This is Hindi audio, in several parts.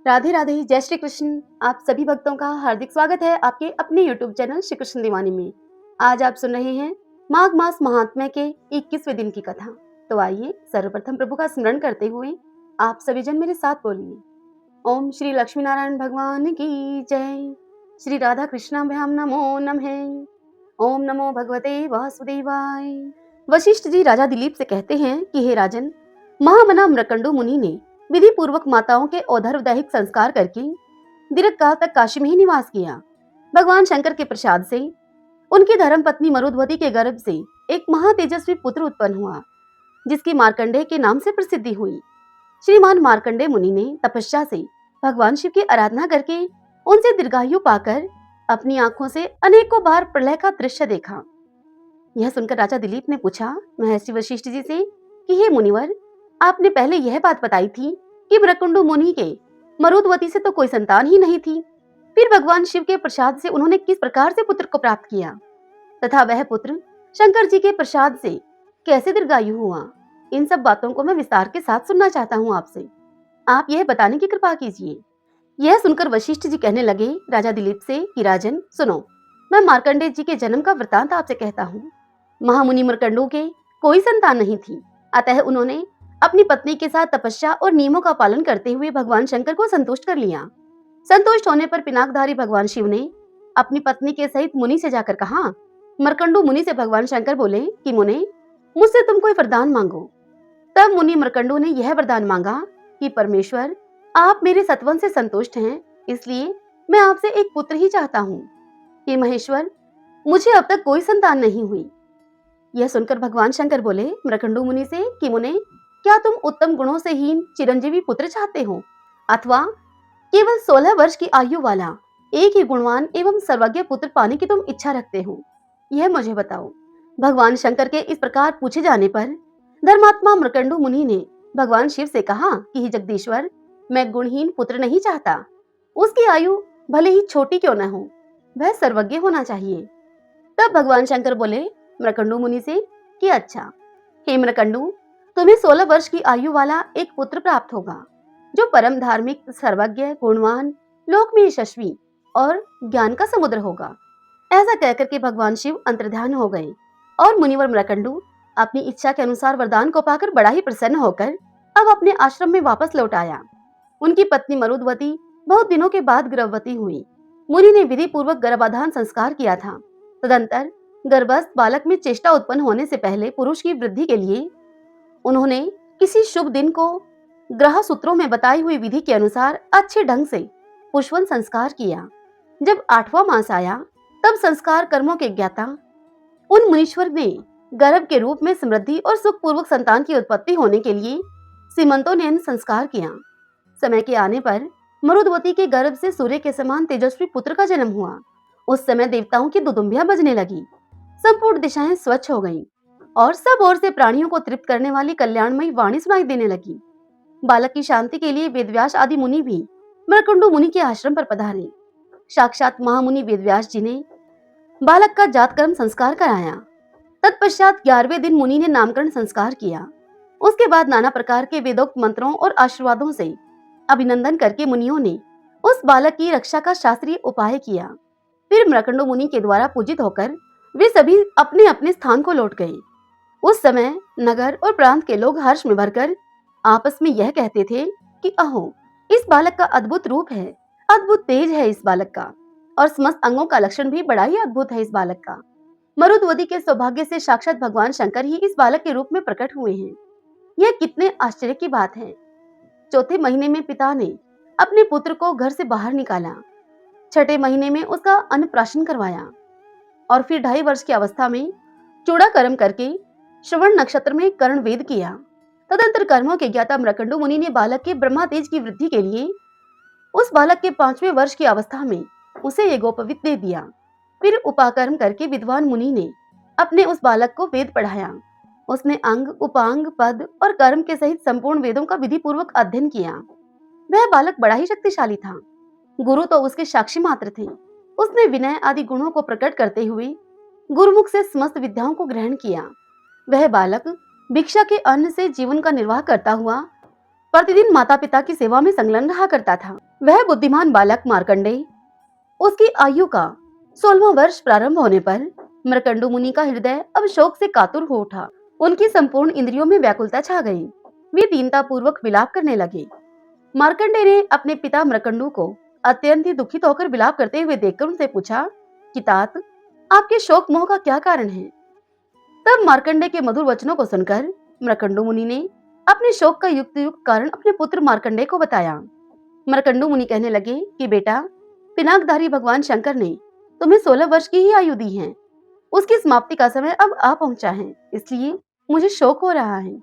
राधे राधे, जय श्री कृष्ण। आप सभी भक्तों का हार्दिक स्वागत है आपके अपने YouTube चैनल श्री कृष्ण दीवानी में। आज आप सुन रहे हैं माघ मास महात्म्य के 21वें दिन की कथा। तो आइए सर्वप्रथम प्रभु का स्मरण करते हुए आप सभी जन मेरे साथ बोलिए। ओम श्री लक्ष्मी नारायण भगवान की जय। श्री राधा कृष्णाभ्याम नमो नमः। ओम नमो भगवते वासुदेवाय। वशिष्ठ जी राजा दिलीप से कहते हैं कि हे राजन, महामना मृकंडु मुनि ने विधि पूर्वक माताओं के औधर्व दैहिक संस्कार करके दीर्घ काल तक काशी में ही निवास किया। भगवान शंकर के प्रसाद से उनकी धर्म पत्नी मरुद्वती के गर्भ से एक महातेजस्वी पुत्र उत्पन्न हुआ, जिसकी मार्कंडेय के नाम से प्रसिद्धि हुई। श्रीमान मार्कंडेय मुनि ने तपस्या से भगवान शिव की आराधना करके उनसे दीर्घायु पाकर अपनी आंखों से अनेकों बार प्रलय का दृश्य देखा। यह सुनकर राजा दिलीप ने पूछा महर्षि वशिष्ठ जी से कि हे मुनिवर, आपने पहले यह बात बताई थी कि मृकुंडु मुनि के मरुद्वती से तो कोई संतान ही नहीं थी। फिर भगवान शिव के प्रसाद से उन्होंने किस प्रकार से पुत्र को प्राप्त किया तथा वह पुत्र शंकर जी के प्रसाद से कैसे दीर्घायु हुआ? इन सब बातों को मैं विस्तार के साथ सुनना चाहता हूँ आपसे। आप यह बताने की कृपा कीजिए। यह सुनकर वशिष्ठ जी कहने लगे राजा दिलीप से कि राजन सुनो, मैं मार्कंडेय जी के जन्म का वृतांत आपसे कहता हूँ। महामुनि मृकंडु के कोई संतान नहीं थी, अतः उन्होंने अपनी पत्नी के साथ तपस्या और नियमों का पालन करते हुए भगवान शंकर को संतुष्ट कर लिया। संतुष्ट होने पर पिनाकधारी भगवान शिव ने अपनी पत्नी के सहित मुनि से जाकर कहा। मृकंडु मुनि से भगवान शंकर बोले कि मुने, मुझसे तुम कोई वरदान मांगो। तब मुनि मृकंडु ने यह वरदान मांगा कि परमेश्वर, आप मेरे सत्वन से संतुष्ट हैं, इसलिए मैं आपसे एक पुत्र ही चाहता हूँ। हे महेश्वर, मुझे अब तक कोई संतान नहीं हुई। यह सुनकर भगवान शंकर बोले मृकंडु मुनि से कि मुने, क्या तुम उत्तम गुणों से हीन चिरंजीवी पुत्र चाहते हो अथवा केवल 16 वर्ष की आयु वाला एक ही गुणवान एवं सर्वज्ञ पुत्र पाने की तुम इच्छा रखते हो? यह मुझे बताओ। भगवान शंकर के इस प्रकार पूछे जाने पर धर्मात्मा मृकंडु मुनि ने भगवान शिव से कहा कि हे जगदीश्वर, मैं गुणहीन पुत्र नहीं चाहता। उसकी आयु भले ही छोटी क्यों न हो, वह सर्वज्ञ होना चाहिए। तब भगवान शंकर बोले मृकंडु मुनि से कि अच्छा, हे मृकंडु, तुम्हें 16 वर्ष की आयु वाला एक पुत्र प्राप्त होगा, जो परम धार्मिक, सर्वज्ञ, गुणवान, लोक में यशस्वी और ज्ञान का समुद्र होगा। ऐसा कहकर के भगवान शिव अंतर्ध्यान हो गए और मुनिवर मृकंडु अपनी इच्छा के अनुसार वरदान को पाकर बड़ा ही प्रसन्न होकर अब अपने आश्रम में वापस लौट आया। उनकी पत्नी मरुद्वती बहुत दिनों के बाद गर्भवती हुई। मुनि ने विधि पूर्वक गर्भाधान संस्कार किया था। तदंतर गर्भस्थ बालक में चेष्टा उत्पन्न होने से पहले पुरुष की वृद्धि के लिए उन्होंने किसी शुभ दिन को ग्रह सूत्रों में बताई हुई विधि के अनुसार अच्छे ढंग से पुष्पन संस्कार किया। जब 8वां मास आया तब संस्कार कर्मों के ज्ञाता उन मुनीश्वर ने गर्भ के रूप में समृद्धि और सुखपूर्वक संतान की उत्पत्ति होने के लिए सीमंतोन्नयन संस्कार किया। समय के आने पर मरुद्वती के गर्भ से सूर्य के समान तेजस्वी पुत्र का जन्म हुआ। उस समय देवताओं की दुदुम्बियां बजने लगी, संपूर्ण दिशाएं स्वच्छ हो गईं और सब ओर से प्राणियों को तृप्त करने वाली कल्याणमयी वाणी सुनाई देने लगी। बालक की शांति के लिए वेदव्यास आदि मुनि भी मृकंडु मुनि के आश्रम पर पधारे। साक्षात महामुनि वेदव्यास जी ने बालक का जातकर्म संस्कार कराया। तत्पश्चात 11वें दिन मुनि ने नामकरण संस्कार किया। उसके बाद नाना प्रकार के वेदोक्त मंत्रों और आशीर्वादों से अभिनंदन करके मुनियों ने उस बालक की रक्षा का शास्त्रीय उपाय किया। फिर मृकंडु मुनि के द्वारा पूजित होकर वे सभी अपने अपने स्थान को लौट गए। उस समय नगर और प्रांत के लोग हर्ष में भरकर आपस में यह कहते थे कि अहो, इस बालक का अद्भुत रूप है, अद्भुत तेज है इस बालक का, और समस्त अंगों का लक्षण भी बड़ा ही अद्भुत है इस बालक का। मरुद्वती के सौभाग्य से साक्षात भगवान शंकर ही इस बालक के रूप में प्रकट हुए हैं। यह कितने आश्चर्य की बात है। चौथे महीने में पिता ने अपने पुत्र को घर से बाहर निकाला। छठे महीने में उसका अन्नप्राशन करवाया और फिर 2.5 वर्ष की अवस्था में चूड़ा कर्म करके श्रवण नक्षत्र में कर्ण वेद किया। तदंतर कर्मों के ज्ञाता मृकंडु मुनि ने बालक के ब्रह्मा तेज की वृद्धि के लिए उस बालक के 5वें वर्ष की अवस्था में उसे ये गोपवित दे दिया। फिर उपाकर्म करके विद्वान मुनि ने अपने उस बालक को वेद पढ़ाया। उसने अंग, उपांग, पद और कर्म के सहित संपूर्ण वेदों का विधि पूर्वक अध्ययन किया। वह बालक बड़ा ही शक्तिशाली था। गुरु तो उसके साक्षी मात्र थे। उसने विनय आदि गुणों को प्रकट करते हुए गुरुमुख से समस्त विद्याओं को ग्रहण किया। वह बालक भिक्षा के अन्न से जीवन का निर्वाह करता हुआ प्रतिदिन माता पिता की सेवा में संलग्न रहा करता था। वह बुद्धिमान बालक मार्कंडेय, उसकी आयु का 16वां वर्ष प्रारंभ होने पर मर्कंडु मुनि का हृदय अब शोक से कातुर हो उठा। उनकी संपूर्ण इंद्रियों में व्याकुलता छा गई। वे दीनता पूर्वक विलाप करने लगे। मार्कंडेय ने अपने पिता मर्कंडु को अत्यंत ही दुखित होकर विलाप करते हुए देखकर उनसे पूछा कि तात, आपके शोक मोह का क्या कारण है? तब मार्कंडेय के मधुर वचनों को सुनकर मर्कंडु मुनि ने अपने शोक का युक्त कारण अपने पुत्र मार्कंडेय को बताया। मर्कंडु मुनि कहने लगे कि बेटा, पिनाकधारी भगवान शंकर ने तुम्हें 16 वर्ष की ही आयु दी है। उसकी समाप्ति का समय अब आ पहुंचा है, इसलिए मुझे शोक हो रहा है।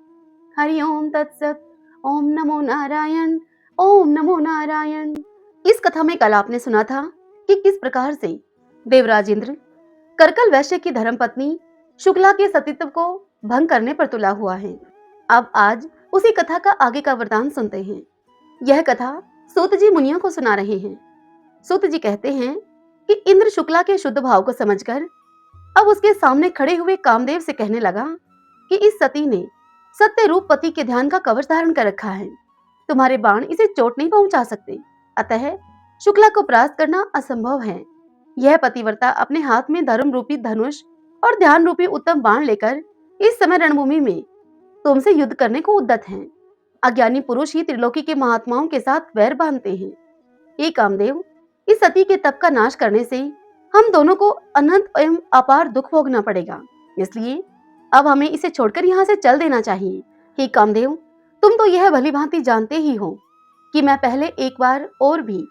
हरि ओम तत्सत। ओम नमो नारायण। ओम नमो नारायण। इस कथा में कल आपने सुना था कि किस प्रकार से देवराज इंद्र करकल वैश्य की धर्मपत्नी शुक्ला के सतीत्व को भंग करने पर तुला हुआ है। अब आज उसी कथा का आगे का वृतांत सुनते हैं। यह कथा सूत जी मुनियों को सुना रहे हैं। सूत जी कहते हैं कि इंद्र शुक्ला के शुद्ध भाव को समझकर अब उसके सामने खड़े हुए कामदेव से कहने लगा कि इस सती ने सत्य रूप पति के ध्यान का कवच धारण कर रखा है। तुम्हारे बाण इसे चोट नहीं पहुंचा सकते, अतः शुक्ला को परास्त करना असंभव है। यह पतिव्रता अपने हाथ में धर्म रूपी धनुष और ध्यान रूपी उत्तम बाण लेकर इस समय रणभूमि में तुमसे युद्ध करने को उद्यत हैं। अज्ञानी पुरुष ही त्रिलोकी के महात्माओं के साथ वैर बांधते हैं। हे कामदेव, इस सती के तप का नाश करने से हम दोनों को अनंत एवं अपार दुख भोगना पड़ेगा, इसलिए अब हमें इसे छोड़कर यहाँ से चल देना चाहिए। हे कामदेव, तुम तो यह भली भांति जानते ही हो कि मैं पहले एक बार और भी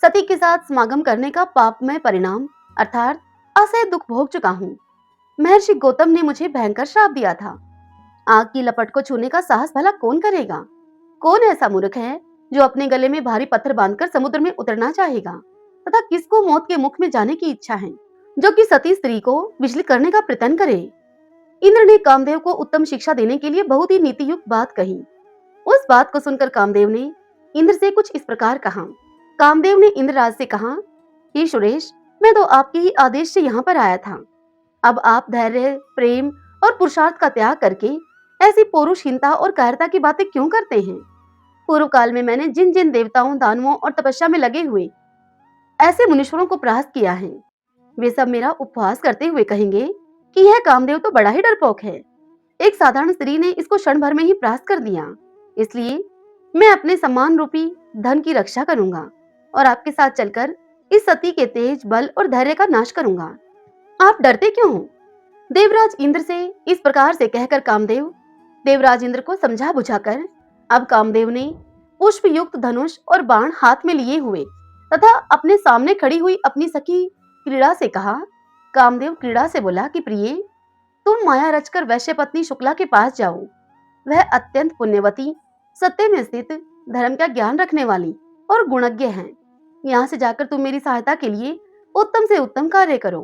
सती के साथ समागम करने का पापमय परिणाम अर्थात असह्य दुख भोग चुका हूँ। महर्षि गौतम ने मुझे भयंकर श्राप दिया था। आग की लपट को छूने का साहस भला कौन करेगा? कौन ऐसा मूर्ख है जो अपने गले में भारी पत्थर बांधकर समुद्र में उतरना चाहेगा? तथा किसको मौत के मुख में जाने की इच्छा है जो कि सती स्त्री को विचलित करने का प्रयत्न करे? इंद्र ने कामदेव को उत्तम शिक्षा देने के लिए बहुत ही नीति युक्त बात कही। उस बात को सुनकर कामदेव ने इंद्र से कुछ इस प्रकार कहा। कामदेव ने इंद्रराज से कहा, हे सुरेश, मैं तो आपके ही आदेश से यहाँ पर आया था। अब आप धैर्य, प्रेम और पुरुषार्थ का त्याग करके ऐसी पौरुषहीनता और कायरता की बातें क्यों करते हैं? पूर्व काल में मैंने जिन जिन देवताओं, दानवों और तपस्या में लगे हुए ऐसे मुनीश्वरों को परास्त किया है, वे सब मेरा उपहास करते हुए कहेंगे कि यह कामदेव तो बड़ा ही डरपोक है। एक साधारण स्त्री ने इसको क्षण भर में ही परास्त कर दिया। इसलिए मैं अपने सम्मान रूपी धन की रक्षा करूंगा और आपके साथ चलकर इस सती के तेज, बल और धैर्य का नाश करूंगा। आप डरते क्यों हो? देवराज इंद्र से इस प्रकार से कहकर कामदेव देवराज इंद्र को समझा बुझाकर अब कामदेव ने पुष्प युक्त धनुष और बाण हाथ में लिए हुए तथा अपने सामने खड़ी हुई अपनी सखी क्रीड़ा से कहा। कामदेव क्रीड़ा से बोला कि प्रिय, तुम माया रचकर वैश्य पत्नी शुक्ला के पास जाओ। वह अत्यंत पुण्यवती, सत्य में स्थित, धर्म का ज्ञान रखने वाली और गुणज्ञ है। यहाँ से जाकर तुम मेरी सहायता के लिए उत्तम से उत्तम कार्य करो।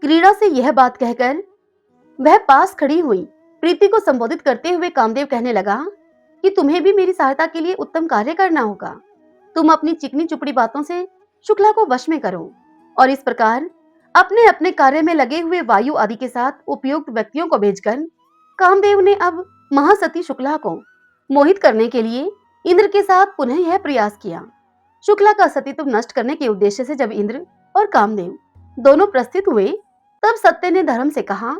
क्रीड़ा से यह बात कहकर वह पास खड़ी हुई प्रीति को संबोधित करते हुए कामदेव कहने लगा कि तुम्हें भी मेरी सहायता के लिए उत्तम कार्य करना होगा। तुम अपनी चिकनी चुपड़ी बातों से शुक्ला को वश में करो। और इस प्रकार अपने अपने कार्य में लगे हुए वायु आदि के साथ उपयुक्त व्यक्तियों को भेजकर कामदेव ने अब महासती शुक्ला को मोहित करने के लिए इंद्र के साथ पुनः यह प्रयास किया। शुक्ला का सतीत्व नष्ट करने के उद्देश्य से जब इंद्र और कामदेव दोनों प्रस्थित हुए, तब सत्य ने धर्म से कहा,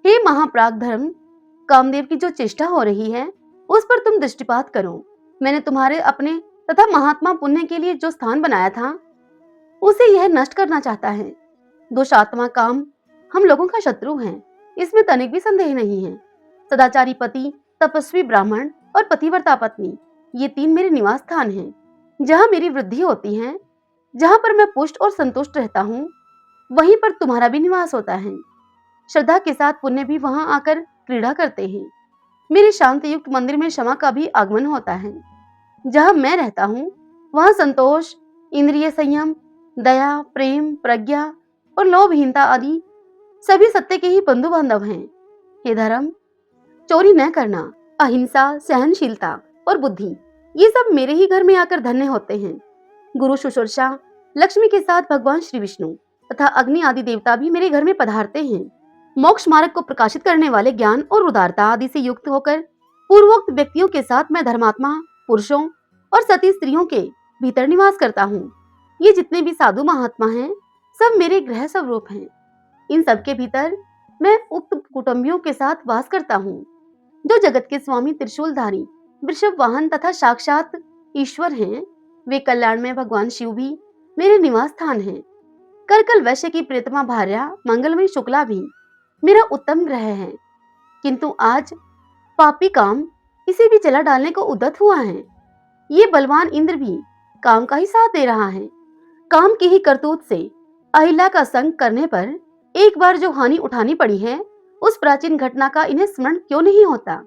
हे महाप्राग धर्म, कामदेव की जो चेष्टा हो रही है उस पर तुम दृष्टिपात करो। मैंने तुम्हारे अपने तथा महात्मा पुण्य के लिए जो स्थान बनाया था उसे यह नष्ट करना चाहता है। दुष्टात्मा काम हम लोगों का शत्रु है, इसमें तनिक भी संदेह नहीं है। सदाचारी पति, तपस्वी ब्राह्मण और पतिव्रता पत्नी, ये तीन मेरे निवास स्थान हैं, जहाँ मेरी वृद्धि होती है। जहाँ पर मैं पुष्ट और संतुष्ट रहता हूँ, वहीं पर तुम्हारा भी निवास होता है। श्रद्धा के साथ पुण्य भी वहां आकर क्रीड़ा करते हैं। मेरे शांति युक्त मंदिर में क्षमा का भी आगमन होता है। जहाँ मैं रहता हूँ वहाँ संतोष, इंद्रिय संयम, दया, प्रेम, प्रज्ञा और लोभहीनता आदि सभी सत्य के ही बंधु बांधव हैं। हे धर्म, चोरी न करना, अहिंसा, सहनशीलता और बुद्धि, ये सब मेरे ही घर में आकर धन्य होते हैं। गुरु शुश्रूषा, लक्ष्मी के साथ भगवान श्री विष्णु तथा अग्नि आदि देवता भी मेरे घर में पधारते हैं। मोक्ष मार्ग को प्रकाशित करने वाले ज्ञान और उदारता आदि से युक्त होकर पूर्वोक्त व्यक्तियों के साथ मैं धर्मात्मा पुरुषों और सती स्त्रियों के भीतर निवास करता हूँ। ये जितने भी साधु महात्मा हैं, सब मेरे ग्रह स्वरूप हैं। इन सबके भीतर मैं उक्त कुटुंबियों के साथ वास करता हूँ, जो जगत के स्वामी त्रिशूलधारी वृषभ वाहन तथा साक्षात ईश्वर हैं। वे कल्याण में भगवान शिव भी मेरे निवास स्थान हैं। करकल वैश्य की प्रियतमा भार्या मंगलमयी शुक्ला भी मेरा उत्तम ग्रह है। किंतु आज पापी काम इसे भी जला डालने को उद्यत हुआ है। ये बलवान इंद्र भी काम का ही साथ दे रहा है। काम की ही करतूत से अहिल्या का संग करने पर एक बार जो हानि उठानी पड़ी है, उस प्राचीन घटना का इन्हें स्मरण क्यों नहीं होता।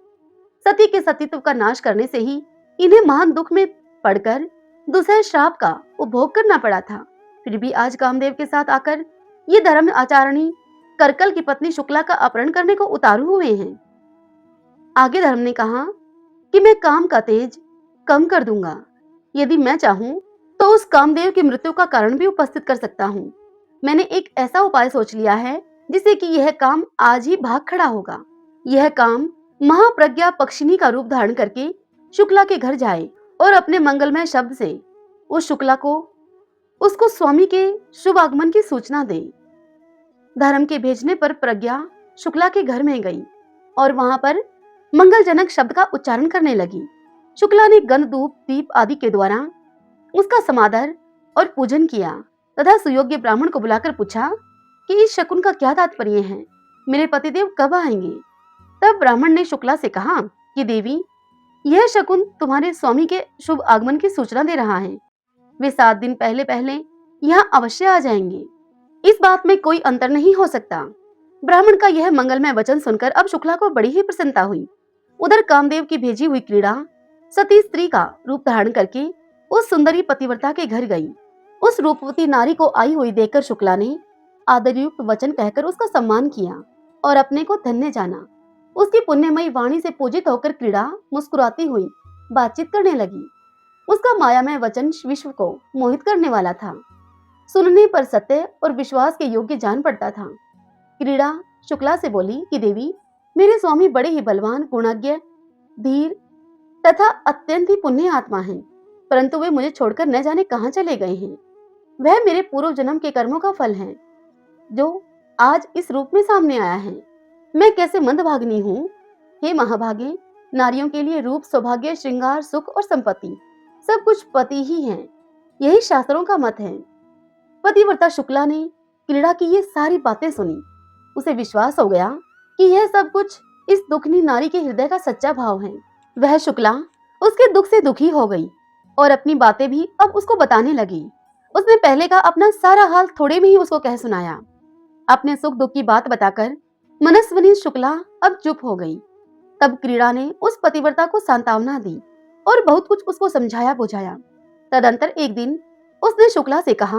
सती के सतीत्व का नाश करने से ही इन्हें महान दुख में पड़कर दूसरे श्राप का उपभोग करना पड़ा था। फिर भी आज कामदेव के साथ आकर ये धर्म आचारणी करकल की पत्नी शुक्ला का अपहरण करने को उतारू हुए हैं। आगे धर्म ने कहा कि मैं काम का तेज कम कर दूंगा। यदि मैं चाहूं तो उस कामदेव की मृत्यु का कारण भी उपस्थित कर सकता हूं। मैंने एक ऐसा उपाय सोच लिया है जिससे कि यह काम आज ही भाग खड़ा होगा। यह काम महाप्रज्ञा पक्षिणी का रूप धारण करके शुक्ला के घर जाए और अपने मंगलमय शब्द से उस शुक्ला को उसको स्वामी के शुभ आगमन की सूचना दे। धर्म के भेजने पर प्रज्ञा शुक्ला के घर में गई और वहां पर मंगलजनक शब्द का उच्चारण करने लगी। शुक्ला ने गंध धूप दीप आदि के द्वारा उसका समादर और पूजन किया तथा सुयोग्य ब्राह्मण को बुलाकर पूछा कि इस शकुन का क्या तात्पर्य है, मेरे पतिदेव कब आएंगे। तब ब्राह्मण ने शुक्ला से कहा कि देवी, यह शकुन तुम्हारे स्वामी के शुभ आगमन की सूचना दे रहा है। वे 7 दिन पहले पहले यहाँ अवश्य आ जाएंगे। इस बात में कोई अंतर नहीं हो सकता। ब्राह्मण का यह मंगलमय वचन सुनकर अब शुक्ला को बड़ी ही प्रसन्नता हुई। उधर कामदेव की भेजी हुई क्रीड़ा सती स्त्री का रूप धारण करके उस सुंदरी पतिव्रता के घर गई। उस रूपवती नारी को आई हुई देखकर शुक्ला ने आदरयुक्त वचन कहकर उसका सम्मान किया और अपने को धन्य जाना। उसकी पुण्यमयी वाणी से पूजित होकर क्रीड़ा मुस्कुराती हुई बातचीत करने लगी। उसका मायामय वचन विश्व को मोहित करने वाला था। सुनने पर सत्य और विश्वास के योग्य जान पड़ता था। क्रीड़ा शुक्ला से बोली कि देवी, मेरे स्वामी बड़े ही बलवान, गुणज्ञ, धीर तथा अत्यंत ही पुण्य आत्मा हैं, परंतु वे मुझे छोड़कर न जाने कहां चले गए हैं। वह मेरे पूर्व जन्म के कर्मों का फल है जो आज इस रूप में सामने आया है। मैं कैसे मंदभागिनी हूँ। हे महाभागे, नारियों के लिए रूप, सौभाग्य, श्रृंगार, सुख और संपत्ति सब कुछ पति ही है। यही शास्त्रों का मत है। पतिव्रता शुक्ला ने क्रीड़ा की ये सारी बातें सुनी। उसे विश्वास हो गया कि यह सब कुछ इस दुखनी नारी के हृदय का सच्चा भाव है। वह शुक्ला उसके दुख से दुखी हो गई और अपनी बातें भी अब उसको बताने लगी। उसने पहले का अपना सारा हाल थोड़े में ही उसको कह सुनाया। अपने सुख दुख की बात बताकर मनस्विनी शुक्ला अब चुप हो गई। तब क्रीड़ा ने उस पतिव्रता को सांत्वना दी और बहुत कुछ उसको समझाया बुझाया। तदंतर एक दिन उसने शुक्ला से कहा,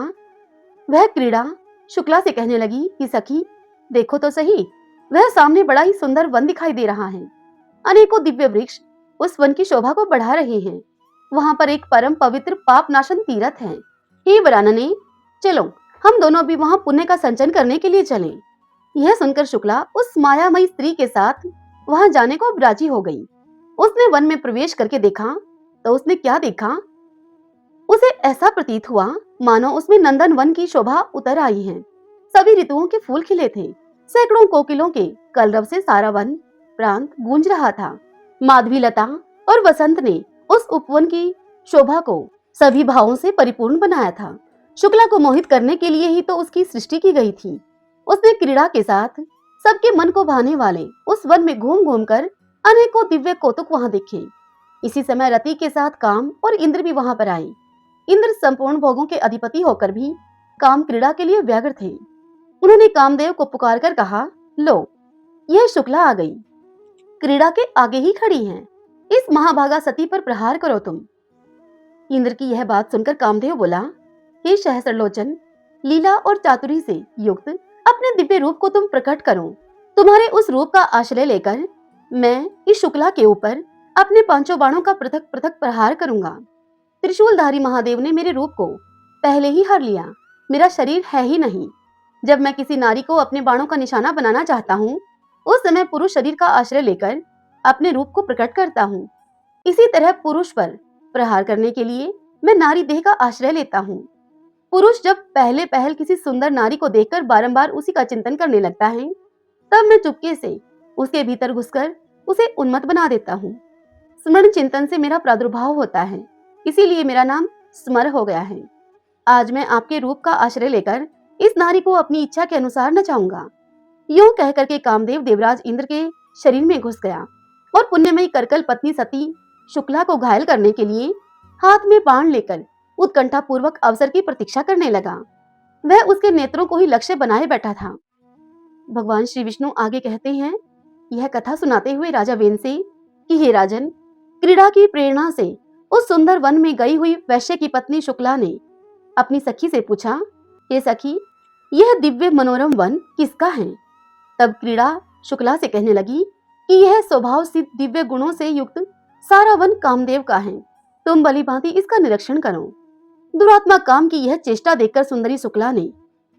वह क्रीड़ा शुक्ला से कहने लगी कि सखी, देखो तो सही, वह सामने बड़ा ही सुंदर वन दिखाई दे रहा है। अनेकों दिव्य वृक्ष उस वन की शोभा को बढ़ा रहे हैं। वहां पर एक परम पवित्र पाप नाशन तीर्थ है। हे वरानने, चलो हम दोनों भी वहां पुण्य का संचन करने के लिए चलें। यह सुनकर शुक्ला उस मायामयी स्त्री के साथ वहां जाने को राजी हो गई। उसने वन में प्रवेश करके देखा तो उसने क्या देखा। उसे ऐसा प्रतीत हुआ मानो उसमें नंदन वन की शोभा उतर आई है। सभी ऋतुओं के फूल खिले थे। सैकड़ों कोकिलों के कलरव से सारा वन प्रांत गूंज रहा था। माधवी लता और वसंत ने उस उपवन की शोभा को सभी भावों से परिपूर्ण बनाया था। शुक्ला को मोहित करने के लिए ही तो उसकी सृष्टि की गई थी। उसने क्रीड़ा के साथ सबके मन को भाने वाले उस वन में घूम घूम कर अनेकों दिव्य कौतुक वहां देखे। इसी समय रति के साथ काम और इंद्र भी वहां पर आए। इंद्र संपूर्ण भोगों के अधिपति होकर भी काम क्रीड़ा के लिए व्यग्र थे। उन्होंने कामदेव को पुकार कर कहा, लो, यह शुक्ला आ गई, क्रीड़ा के आगे ही खड़ी है। इस महाभागा सती पर प्रहार करो तुम। इंद्र की यह बात सुनकर कामदेव बोला, हे सहस्रलोचन, लीला और चातुरी से युक्त अपने दिव्य रूप को तुम प्रकट करो। तुम्हारे उस रूप का आश्रय लेकर मैं इस शुक्ला के ऊपर अपने 5 बाणों का पृथक पृथक प्रहार करूंगा। त्रिशूलधारी महादेव ने मेरे रूप को पहले ही हर लिया। मेरा शरीर है ही नहीं। जब मैं किसी नारी को अपने बाणों का निशाना बनाना चाहता हूँ, उस समय पुरुष शरीर का आश्रय लेकर अपने रूप को प्रकट करता हूँ। इसी तरह पुरुष पर प्रहार करने के लिए मैं नारी देह का आश्रय लेता हूँ। पुरुष जब पहले पहल किसी सुंदर नारी को देखकर बारंबार उसी का चिंतन करने लगता है, तब मैं चुपके से उसके भीतर घुसकर उसे उन्मत्त बना देता हूँ। स्मरण चिंतन से मेरा प्रादुर्भाव होता है, इसीलिए मेरा नाम स्मर हो गया है। आज मैं आपके रूप का आश्रय लेकर इस नारी को अपनी इच्छा के अनुसार नचाऊंगा। यूं कह करके कामदेव देवराज इंद्र के शरीर में घुस गया और पुण्यमयी करकल पत्नी सती शुक्ला को घायल करने के लिए हाथ में बाण लेकर उत्कंठा पूर्वक अवसर की प्रतीक्षा करने लगा। वह उसके नेत्रों को ही लक्ष्य बनाए बैठा था। भगवान श्री विष्णु आगे कहते हैं, यह कथा सुनाते हुए राजा वेन से कि हे राजन, क्रीड़ा की प्रेरणा से उस सुंदर वन में गई हुई वैश्य की पत्नी शुक्ला ने अपनी सखी से पूछा, हे सखी, यह दिव्य मनोरम वन किसका है? तब क्रीड़ा शुक्ला से कहने लगी कि यह स्वभाव सिद्ध दिव्य गुणों से युक्त सारा वन कामदेव का है। तुम भली भांति इसका निरीक्षण करो। दुरात्मा काम की यह चेष्टा देखकर सुंदरी शुक्ला ने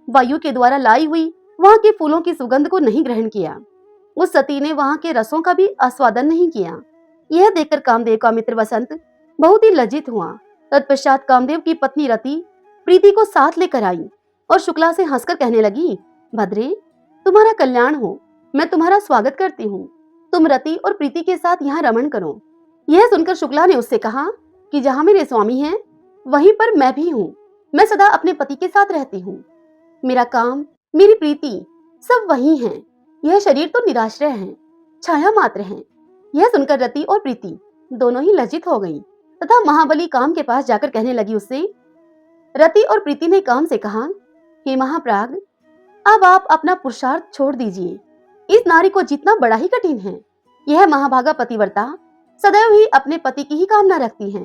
वायु के द्वारा लाई हुई वहां के फूलों की सुगंध को नहीं ग्रहण किया। उस सती ने वहां के रसों का भी आस्वादन नहीं किया। यह देखकर कामदेव का मित्र वसंत बहुत ही लज्जित हुआ। तत्पश्चात कामदेव की पत्नी रति प्रीति को साथ लेकर आई और शुक्ला से हंसकर कहने लगी, भद्रे, तुम्हारा कल्याण हो, मैं तुम्हारा स्वागत करती हूँ। तुम रति और प्रीति के साथ यहाँ रमण करो। यह सुनकर शुक्ला ने उससे कहा कि जहाँ मेरे स्वामी हैं, वहीं पर मैं भी हूँ। मैं सदा अपने पति के साथ रहती हूँ। मेरा काम, मेरी प्रीति सब वही हैं। यह शरीर तो निराश्रय है, छाया मात्र है। यह सुनकर रति और प्रीति दोनों ही लज्जित हो गईं तथा महाबली काम के पास जाकर कहने लगी उससे। रति और प्रीति ने काम से कहा, हे महाप्राग, अब आप अपना पुरुषार्थ छोड़ दीजिए। इस नारी को जीतना बड़ा ही कठिन है। यह महाभागा पतिव्रता सदैव ही अपने पति की ही कामना रखती है।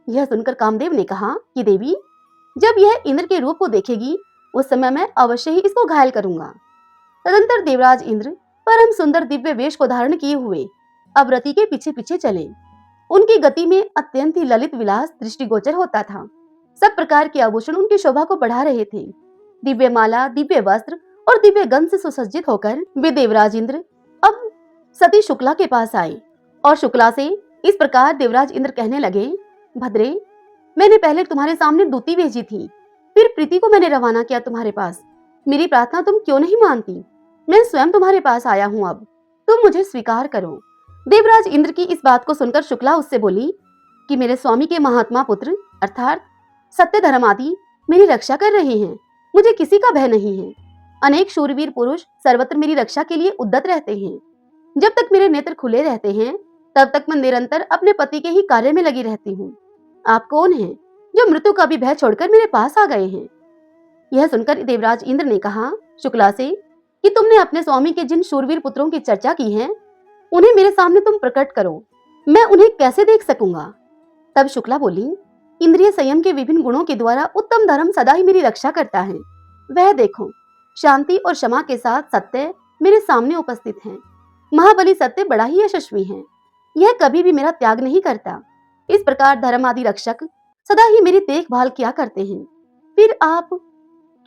यह सुनकर कामदेव ने कहा कि देवी, जब यह इंद्र के रूप को देखेगी, उस समय मैं अवश्य ही इसको घायल करूंगा। तदंतर देवराज इंद्र परम सुंदर दिव्य वेश को धारण किए हुए अब रति के पीछे पीछे चले। उनकी गति में अत्यंत ही ललित विलास दृष्टिगोचर होता था। सब प्रकार के आभूषण उनकी शोभा को बढ़ा रहे थे। दिव्य माला, दिव्य वस्त्र और दिव्य गंध से सुसज्जित होकर वे देवराज इंद्र अब सती शुक्ला के पास आए और शुक्ला से इस प्रकार देवराज इंद्र कहने लगे, भद्रे, मैंने पहले तुम्हारे सामने दूती भेजी थी, फिर प्रीति को मैंने रवाना किया तुम्हारे पास। मेरी प्रार्थना तुम क्यों नहीं मानती? मैं स्वयं तुम्हारे पास आया हूँ, अब तुम मुझे स्वीकार करो। देवराज इंद्र की इस बात को सुनकर शुक्ला उससे बोली कि मेरे स्वामी के महात्मा पुत्र अर्थात सत्य धर्म आदि मेरी रक्षा कर रहे हैं। मुझे किसी का भय नहीं है। अनेक शूरवीर पुरुष सर्वत्र मेरी रक्षा के लिए उद्यत रहते हैं। जब तक मेरे नेत्र खुले रहते हैं, तब तक मैं निरंतर अपने पति के ही कार्य में लगी रहती हूँ। आप कौन हैं जो मृत्यु का भी भय छोड़कर मेरे पास आ गए हैं? यह सुनकर देवराज इंद्र ने कहा शुक्ला से कि तुमने अपने स्वामी के जिन शूरवीर पुत्रों की चर्चा की है, उन्हें मेरे सामने तुम प्रकट करो। मैं उन्हें कैसे देख सकूंगा? तब शुक्ला बोली, इंद्रिय संयम के विभिन्न गुणों के द्वारा उत्तम धर्म सदा ही मेरी रक्षा करता है। वह देखो, शांति और क्षमा के साथ सत्य मेरे सामने उपस्थित है। महाबली सत्य बड़ा ही यशस्वी है। यह कभी भी मेरा त्याग नहीं करता। इस प्रकार धर्म आदि रक्षक सदा ही मेरी देखभाल किया करते हैं। फिर आप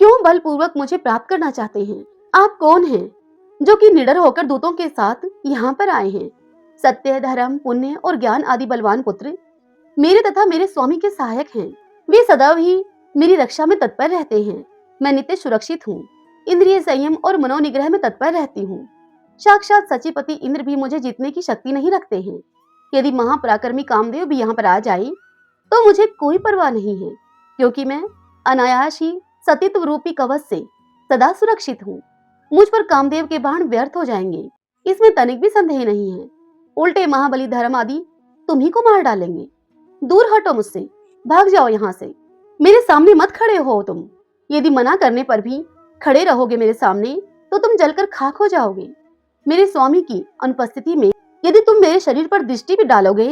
क्यों बलपूर्वक मुझे प्राप्त करना चाहते हैं? आप कौन हैं जो कि निडर होकर दूतों के साथ यहाँ पर आए हैं? सत्य, धर्म, पुण्य और ज्ञान आदि बलवान पुत्र मेरे तथा मेरे स्वामी के सहायक हैं। वे सदैव ही मेरी रक्षा में तत्पर रहते हैं। मैं नित्य सुरक्षित हूँ। इंद्रिय संयम और मनोनिग्रह में तत्पर रहती हूँ। साक्षात सचिपति इंद्र भी मुझे जीतने की शक्ति नहीं रखते हैं। यदि महापराक्रमी कामदेव भी यहाँ पर आ जाए तो मुझे कोई परवाह नहीं है, क्योंकि मैं अनायास ही सतीत्व रूपी कवच से सदा सुरक्षित हूँ। मुझ पर कामदेव के बाण व्यर्थ हो जाएंगे, इसमें तनिक भी संदेह नहीं है। उल्टे महाबली धर्म आदि तुम्ही को मार डालेंगे। दूर हटो मुझसे, भाग जाओ यहाँ से। मेरे सामने मत खड़े हो तुम। यदि मना करने पर भी खड़े रहोगे मेरे सामने तो तुम जलकर खाक हो जाओगे। मेरे स्वामी की अनुपस्थिति में यदि तुम मेरे शरीर पर दृष्टि भी डालोगे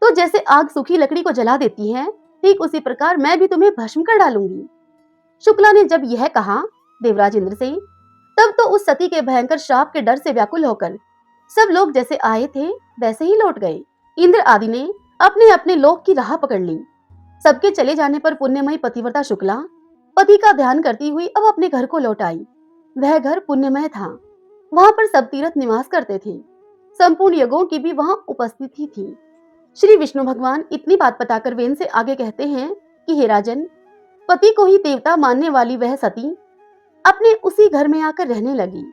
तो जैसे आग सूखी लकड़ी को जला देती है, ठीक उसी प्रकार मैं भी तुम्हें भस्म कर डालूंगी। शुक्ला ने जब यह कहा देवराज इंद्र से, तब तो उस सती के भयंकर श्राप के डर से व्याकुल होकर सब लोग जैसे आए थे वैसे ही लौट गए। इंद्र आदि ने अपने अपने लोक की राह पकड़ ली। सबके चले जाने पर पुण्यमयी पतिव्रता शुक्ला पति का ध्यान करती हुई अब अपने घर को लौट आई। वह घर पुण्यमय था। वहां पर सब तीर्थ निवास करते थे। संपूर्ण यज्ञों की भी वहां उपस्थिति थी। श्री विष्णु भगवान इतनी बात बताकर वेन से आगे कहते हैं कि हे राजन, पति को ही देवता मानने वाली वह सती अपने उसी घर में आकर रहने लगी।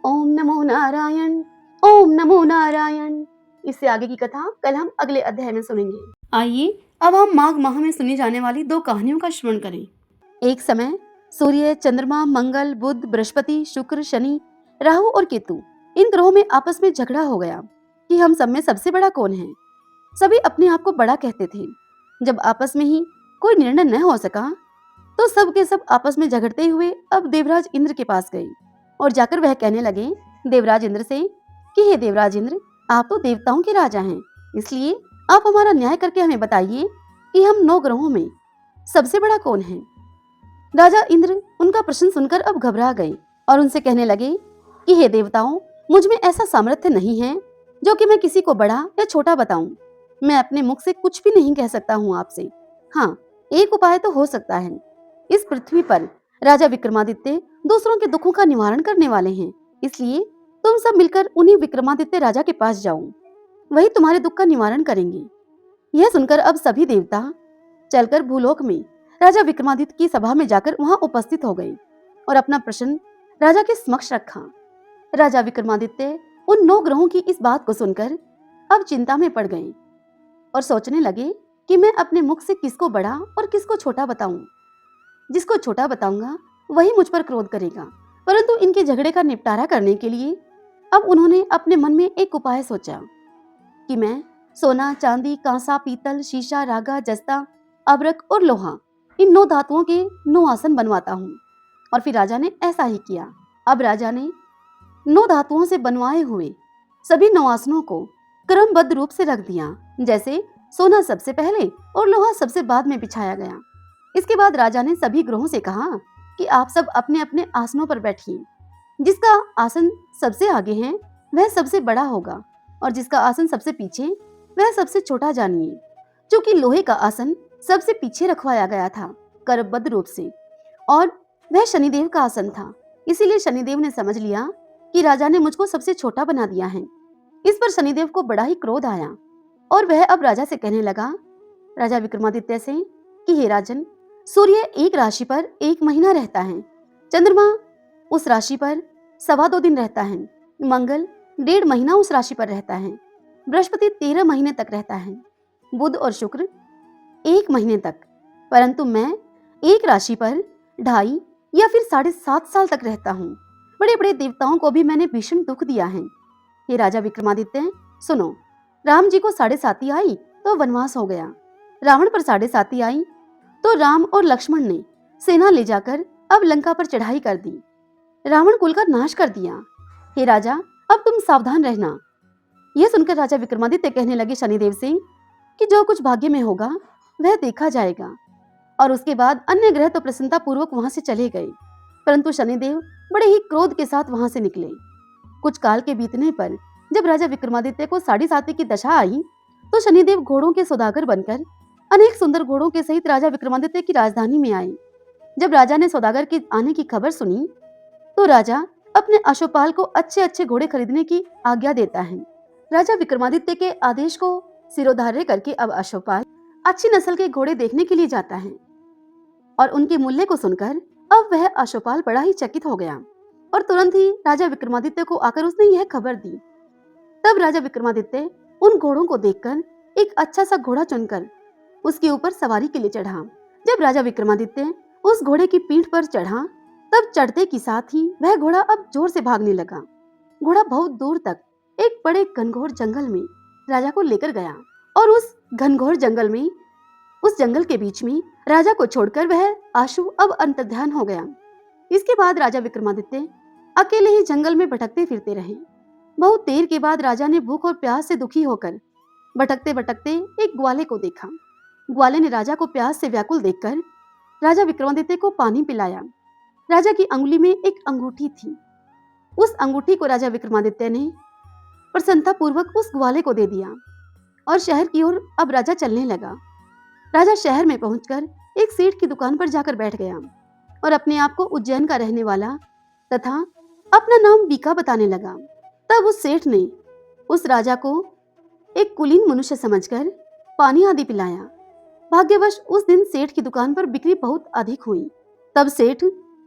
ओम नमो नारायण, ओम नमो नारायण। इससे आगे की कथा कल हम अगले अध्याय में सुनेंगे। आइए अब हम माघ माह में सुनी जाने वाली 2 कहानियों का श्रवण करें। एक समय सूर्य, चंद्रमा, मंगल, बुध, बृहस्पति, शुक्र, शनि, राहु और केतु इन ग्रहों में आपस में झगड़ा हो गया कि हम सब में सबसे बड़ा कौन है। सभी अपने आप को बड़ा कहते थे। जब आपस में ही कोई निर्णय न हो सका तो सब के सब आपस में झगड़ते हुए अब देवराज इंद्र के पास गए और जाकर वह कहने लगे देवराज इंद्र से कि हे देवराज इंद्र, आप तो देवताओं के राजा हैं, इसलिए आप हमारा न्याय करके हमें बताइए कि हम 9 ग्रहों में सबसे बड़ा कौन है। राजा इंद्र उनका प्रश्न सुनकर अब घबरा गए और उनसे कहने लगे कि हे देवताओं, मुझ में ऐसा सामर्थ्य नहीं है जो कि मैं किसी को बड़ा या छोटा बताऊं। मैं अपने मुख से कुछ भी नहीं कह सकता हूँ आपसे। हाँ, एक उपाय तो हो सकता है। इस पृथ्वी पर राजा विक्रमादित्य दूसरों के दुखों का निवारण करने वाले हैं, इसलिए तुम सब मिलकर उन्हीं विक्रमादित्य राजा के पास जाओ, वही तुम्हारे दुख का निवारण करेंगे। यह सुनकर अब सभी देवता चलकर भूलोक में राजा विक्रमादित्य की सभा में जाकर वहां उपस्थित हो गए और अपना प्रश्न राजा के समक्ष रखा। राजा विक्रमादित्य उन 9 ग्रहों की इस बात को सुनकर अब चिंता में पड़ गए और सोचने लगे कि मैं अपने मुख से किसको बड़ा और किसको छोटा बताऊं। जिसको छोटा बताऊंगा वही मुझ पर क्रोध करेगा, परंतु इनके झगड़े का निपटारा करने के लिए अब उन्होंने अपने मन में एक उपाय सोचा कि मैं सोना, चांदी, कांसा, पीतल, शीशा, रागा, जस्ता, अबरक और लोहा इन 9 धातुओं के 9 आसन बनवाता हूँ। और फिर राजा ने ऐसा ही किया। अब राजा ने 9 धातुओं से बनवाए हुए सभी 9 आसनों को क्रमबद्ध रूप से रख दिया, जैसे सोना सबसे पहले और लोहा सबसे बाद में बिछाया गया। इसके बाद राजा ने सभी ग्रहों से कहा कि आप सब अपने अपने आसनों पर बैठिए। जिसका आसन सबसे आगे है वह सबसे बड़ा होगा और जिसका आसन सबसे पीछे वह सबसे छोटा जानिए। क्योंकि लोहे का आसन सबसे पीछे रखवाया गया था क्रमबद्ध रूप से और वह शनिदेव का आसन था, इसीलिए शनिदेव ने समझ लिया कि राजा ने मुझको सबसे छोटा बना दिया है। इस पर शनिदेव को बड़ा ही क्रोध आया और वह अब राजा से कहने लगा, राजा विक्रमादित्य से, कि हे राजन, सूर्य एक राशि पर 1 महीना रहता है, चंद्रमा उस राशि पर 2.25 दिन रहता है, मंगल 1.5 महीना उस राशि पर रहता है, बृहस्पति 13 महीने तक रहता है, बुध और शुक्र 1 महीने तक, परंतु मैं एक राशि पर 2.5 या फिर 7.5 साल तक रहता हूँ। बड़े बड़े देवताओं को भी मैंने भीषण दुख दिया है। हे राजा विक्रमादित्य, सुनो, राम जी को 7.5 आई तो वनवास हो गया, रावण पर 7.5 आई तो राम और लक्ष्मण ने सेना ले जाकर अब लंका पर चढ़ाई कर दी, रावण कुल का नाश कर दिया। हे राजा, अब तुम सावधान रहना। यह सुनकर राजा विक्रमादित्य कहने लगे शनिदेव से कि जो कुछ भाग्य में होगा वह देखा जाएगा। और उसके बाद अन्य ग्रह तो प्रसन्नता पूर्वक वहां से चले गए, परंतु शनिदेव बड़े ही क्रोध के साथ वहां से निकले। कुछ काल के बीतने पर जब राजा विक्रमादित्य को 7.5 की दशा आई तो शनिदेव घोड़ों के सौदागर बनकर अनेक सुंदर घोड़ों के सहित राजा विक्रमादित्य की राजधानी में आए। जब राजा ने सौदागर के आने की खबर सुनी तो राजा अपने अश्वपाल को अच्छे अच्छे घोड़े खरीदने की आज्ञा देता है। राजा विक्रमादित्य के आदेश को सिरोधार्य करके अब अश्वपाल अच्छी नस्ल के घोड़े देखने के लिए जाता है और उनके मूल्य को सुनकर अब वह अश्वपाल बड़ा ही चकित हो गया और तुरंत ही राजा विक्रमादित्य को आकर उसने यह खबर दी। तब राजा विक्रमादित्य उन घोड़ों को देखकर एक अच्छा सा घोड़ा चुनकर उसके ऊपर सवारी के लिए चढ़ा। जब राजा विक्रमादित्य उस घोड़े की पीठ पर चढ़ा तब चढ़ते के साथ ही वह घोड़ा अब जोर से भागने लगा। घोड़ा बहुत दूर तक एक बड़े घनघोर जंगल में राजा को लेकर गया और उस घनघोर जंगल में, उस जंगल के बीच में राजा को छोड़कर वह आशु अब अंतर्ध्यान हो गया। इसके बाद राजा विक्रमादित्य अकेले ही जंगल में भटकते फिरते रहे। बहुत देर के बाद राजा ने भूख और प्यास से दुखी होकर भटकते भटकते एक ग्वाले को देखा। ग्वाले ने राजा को प्यास से व्याकुल देखकर राजा विक्रमादित्य को पानी पिलाया। राजा की अंगुली में एक अंगूठी थी। उस अंगूठी को राजा विक्रमादित्य ने प्रसन्नता पूर्वक उस ग्वाले को दे दिया और शहर की ओर अब राजा चलने लगा। राजा शहर में पहुंचकर एक सेठ की दुकान पर जाकर बैठ गया और अपने आप को उज्जैन का रहने वाला तथा अपना नाम बीका बताने लगा। तब उस सेठ ने उस राजा को एक कुलीन मनुष्य समझकर पानी आदि पिलाया। भाग्यवश उस दिन सेठ की दुकान पर बिक्री बहुत अधिक हुई। तब सेठ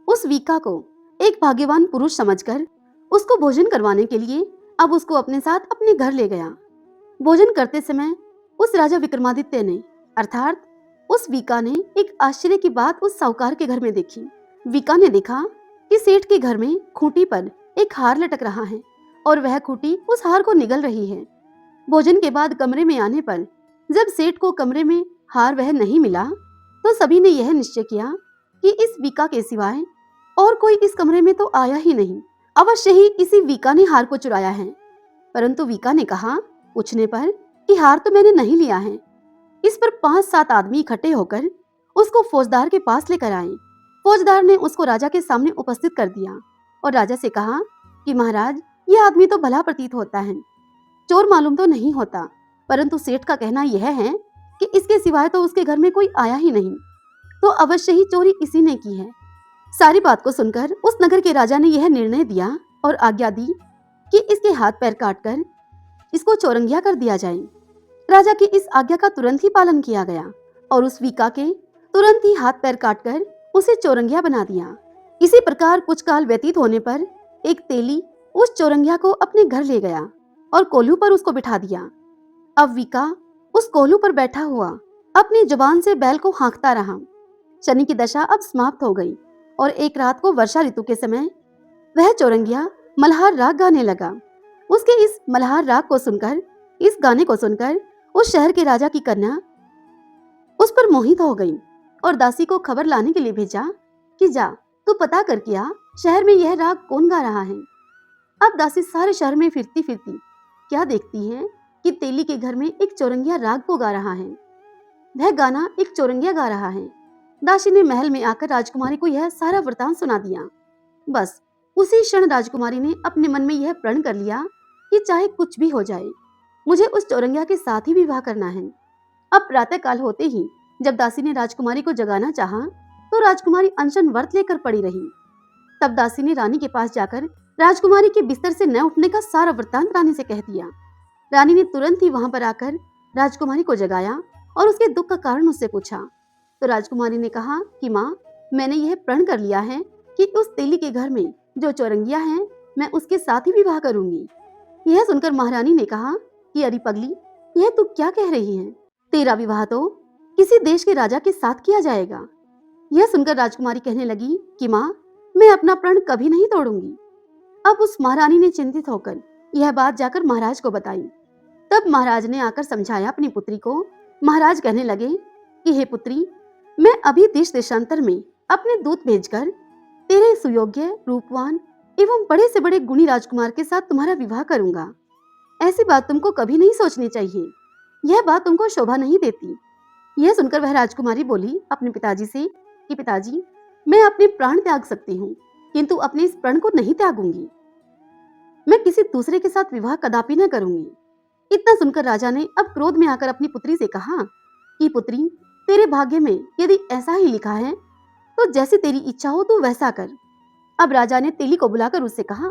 उस वीका को एक भाग्यवान पुरुष समझकर उसको भोजन करवाने के लिए अब उसको अपने साथ अपने घर ले गया। भोजन करते समय उस राजा विक्रमादित्य ने अर्थात उस वीका ने एक आश्चर्य की बात उस साहूकार के घर में देखी। वीका ने देखा कि सेठ के घर में खूंटी पर एक हार लटक रहा है और वह खूंटी उस हार को निगल रही है। भोजन के बाद कमरे में आने पर जब सेठ को कमरे में हार वह नहीं मिला तो सभी ने यह निश्चय किया कि इस वीका के सिवाय और कोई इस कमरे में तो आया ही नहीं, अवश्य ही इसी वीका ने हार को चुराया है। परंतु वीका ने कहा पूछने पर कि हार तो मैंने नहीं लिया है। इस पर 5-7 आदमी इकट्ठे होकर उसको फौजदार के पास लेकर आए। फौजदार ने उसको राजा के सामने उपस्थित कर दिया और राजा से कहा कि महाराज, यह आदमी तो भला प्रतीत होता है, चोर मालूम तो नहीं होता, परंतु सेठ का कहना यह है कि इसके सिवाय तो उसके घर में कोई आया ही नहीं, तो अवश्य ही चोरी इसी ने की है। सारी बात को सुनकर उस नगर के राजा ने यह निर्णय दिया और आज्ञा दी कि इसके हाथ पैर काटकर इसको चौरंगिया कर दिया जाए। राजा की इस आज्ञा का तुरंत ही पालन किया गया और उस वीका के तुरंत ही हाथ पैर काटकर उसे चौरंगिया बना दिया। इसी प्रकार कुछ काल व्यतीत होने पर एक तेली उस चौरंगिया को अपने घर ले गया और कोल्हू पर उसको बिठा दिया। अब वीका उस कोल्हू पर बैठा हुआ अपनी जुबान से बैल को हाँकता रहा। शनि की दशा अब समाप्त हो गई और एक रात को वर्षा ऋतु के समय वह चौरंगिया मल्हार राग गाने लगा। उसके इस मल्हार राग को सुनकर, इस गाने को सुनकर उस शहर के राजा की कन्या उस पर मोहित हो गई और दासी को खबर लाने के लिए भेजा कि जा तू पता कर किया शहर में यह राग कौन गा रहा है। अब दासी सारे शहर में फिरती फिरती क्या देखती है कि तेली के घर में एक चौरंगिया राग को गा रहा है। वह गाना एक चौरंगिया गा रहा है। दासी ने महल में आकर राजकुमारी को यह सारा वृतांत सुना दिया। बस उसी क्षण राजकुमारी ने अपने मन में यह प्रण कर लिया कि चाहे कुछ भी हो जाए, मुझे उस चौरंगिया के साथ ही विवाह करना है। अब प्रातः काल होते ही जब दासी ने राजकुमारी को जगाना चाहा तो राजकुमारी अनशन व्रत लेकर पड़ी रही। तब दासी ने रानी के पास जाकर राजकुमारी के बिस्तर से न उठने का सारा वृत्तांत रानी से कह दिया। रानी ने तुरंत ही वहां पर आकर राजकुमारी को जगाया और उसके दुख का कारण उससे पूछा। तो राजकुमारी ने कहा कि माँ, मैंने यह प्रण कर लिया है कि उस तेली के घर में जो चौरंगिया है मैं उसके साथ ही विवाह करूंगी। यह सुनकर महारानी ने कहा कि अरे पगली, यह तू क्या कह रही है? तेरा विवाह तो किसी देश के राजा के साथ किया जाएगा। यह सुनकर राजकुमारी कहने लगी कि माँ, मैं अपना प्रण कभी नहीं तोड़ूंगी। अब उस महारानी ने चिंतित होकर यह बात जाकर महाराज को बताई। तब महाराज ने आकर समझाया अपनी पुत्री को। महाराज कहने लगे कि हे पुत्री, मैं अभी देश देशांतर में अपने दूत भेजकर तेरे सुयोग्य, रूपवान एवं बड़े से बड़े गुणी राजकुमार के साथ तुम्हारा विवाह करूंगा। ऐसी बात तुमको कभी नहीं सोचनी चाहिए, यह बात तुमको शोभा नहीं देती। यह सुनकर वह राजकुमारी बोली अपने पिताजी से कि पिताजी, मैं अपने प्राण त्याग सकती हूँ, किंतु अपने इस प्रण को नहीं त्यागूंगी। मैं किसी दूसरे के साथ विवाह कदापि न करूंगी। इतना सुनकर राजा ने अब क्रोध में आकर अपनी पुत्री से कहा कि पुत्री, तेरे भाग्य में यदि ऐसा ही लिखा है तो जैसी तेरी इच्छा हो तू वैसा कर। अब राजा ने तेली को बुलाकर उससे कहा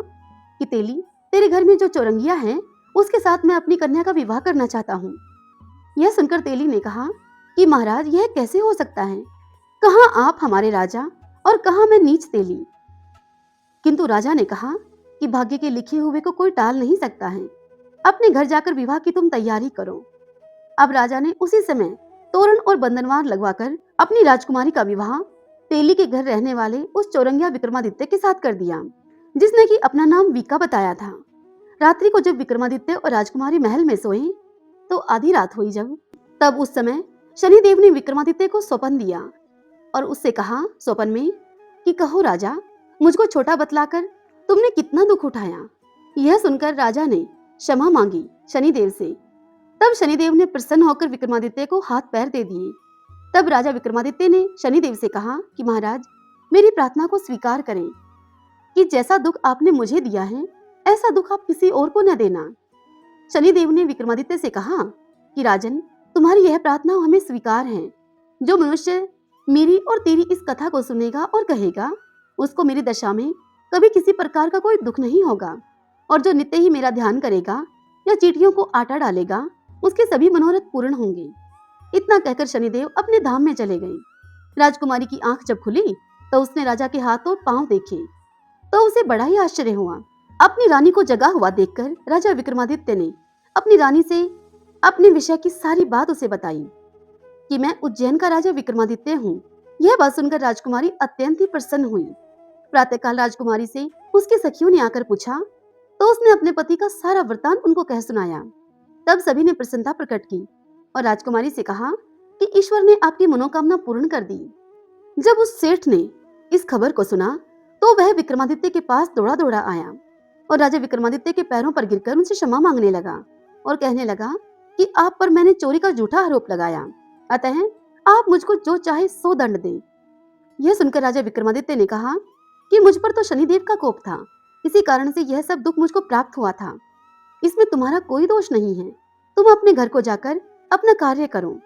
कि तेली, तेरे घर में जो चौरंगिया है उसके साथ मैं अपनी कन्या का विवाह करना चाहता हूँ। यह सुनकर तेली ने कहा कि महाराज, यह कैसे हो सकता है? कहाँ आप हमारे राजा और कहाँ मैं नीच तेली। किंतु राजा ने कहा कि भाग्य के लिखे हुए को कोई टाल नहीं सकता है। अपने घर जाकर विवाह की तुम तैयारी करो। अब राजा ने उसी समय तोरण और बंधनवार लगवाकर अपनी राजकुमारी का विवाह तेली के घर रहने वाले उस चौरंगिया विक्रमादित्य के साथ कर दिया, जिसने कि अपना नाम वीका बताया था। रात्रि को जब विक्रमादित्य और राजकुमारी महल में सोए तो आधी रात हुई जब, तब उस समय शनिदेव ने विक्रमादित्य को सौपन दिया और उससे कहा सौपन में कि कहो राजा, मुझको छोटा बतलाकर तुमने कितना दुख उठाया। यह सुनकर राजा ने क्षमा मांगी शनिदेव से। तब शनिदेव ने प्रसन्न होकर विक्रमादित्य को हाथ पैर दे दिए। तब राजा विक्रमादित्य ने शनिदेव से कहा कि महाराज, मेरी प्रार्थना को स्वीकार करें कि जैसा दुख आपने मुझे दिया है ऐसा दुख आप किसी और को न देना। शनिदेव ने विक्रमादित्य से कहा कि राजन, तुम्हारी यह प्रार्थना हमें स्वीकार है। जो मनुष्य मेरी और तेरी इस कथा को सुनेगा और कहेगा उसको मेरी दशा में कभी किसी प्रकार का कोई दुख नहीं होगा, और जो नित्य ही मेरा ध्यान करेगा या चींटियों को आटा डालेगा उसके सभी मनोरथ पूर्ण होंगे। इतना कहकर शनिदेव अपने धाम में चले गए। राजकुमारी की आंख जब खुली तो उसने राजा के हाथ और पांव देखे तो उसे बड़ा ही आश्चर्य हुआ। अपनी रानी को जगा हुआ देखकर राजा विक्रमादित्य ने अपनी रानी से अपने विषय की सारी बात उसे बताई कि मैं उज्जैन का राजा विक्रमादित्य हूँ। यह बात सुनकर राजकुमारी अत्यंत ही प्रसन्न हुई। प्रातःकाल राजकुमारी से उसकी सखियों ने आकर पूछा तो उसने अपने पति का सारा वृतांत उनको कह सुनाया। तब सभी ने प्रसन्नता प्रकट की और राजकुमारी से कहा कि ईश्वर ने आपकी मनोकामना पूर्ण कर दी। जब उस सेठ ने इस खबर को सुना तो वह विक्रमादित्य के पास दौड़ा दौड़ा आया और राजा विक्रमादित्य के पैरों पर गिरकर उनसे क्षमा मांगने लगा और कहने लगा कि आप पर मैंने चोरी का झूठा आरोप लगाया, अतः आप मुझको जो चाहे सो दंड दें। यह सुनकर राजा विक्रमादित्य ने कहा कि मुझ पर तो शनिदेव का कोप था, इसी कारण से यह सब दुख मुझको प्राप्त हुआ था। इसमें तुम्हारा कोई दोष नहीं है, तुम अपने घर को जाकर अपना कार्य करो।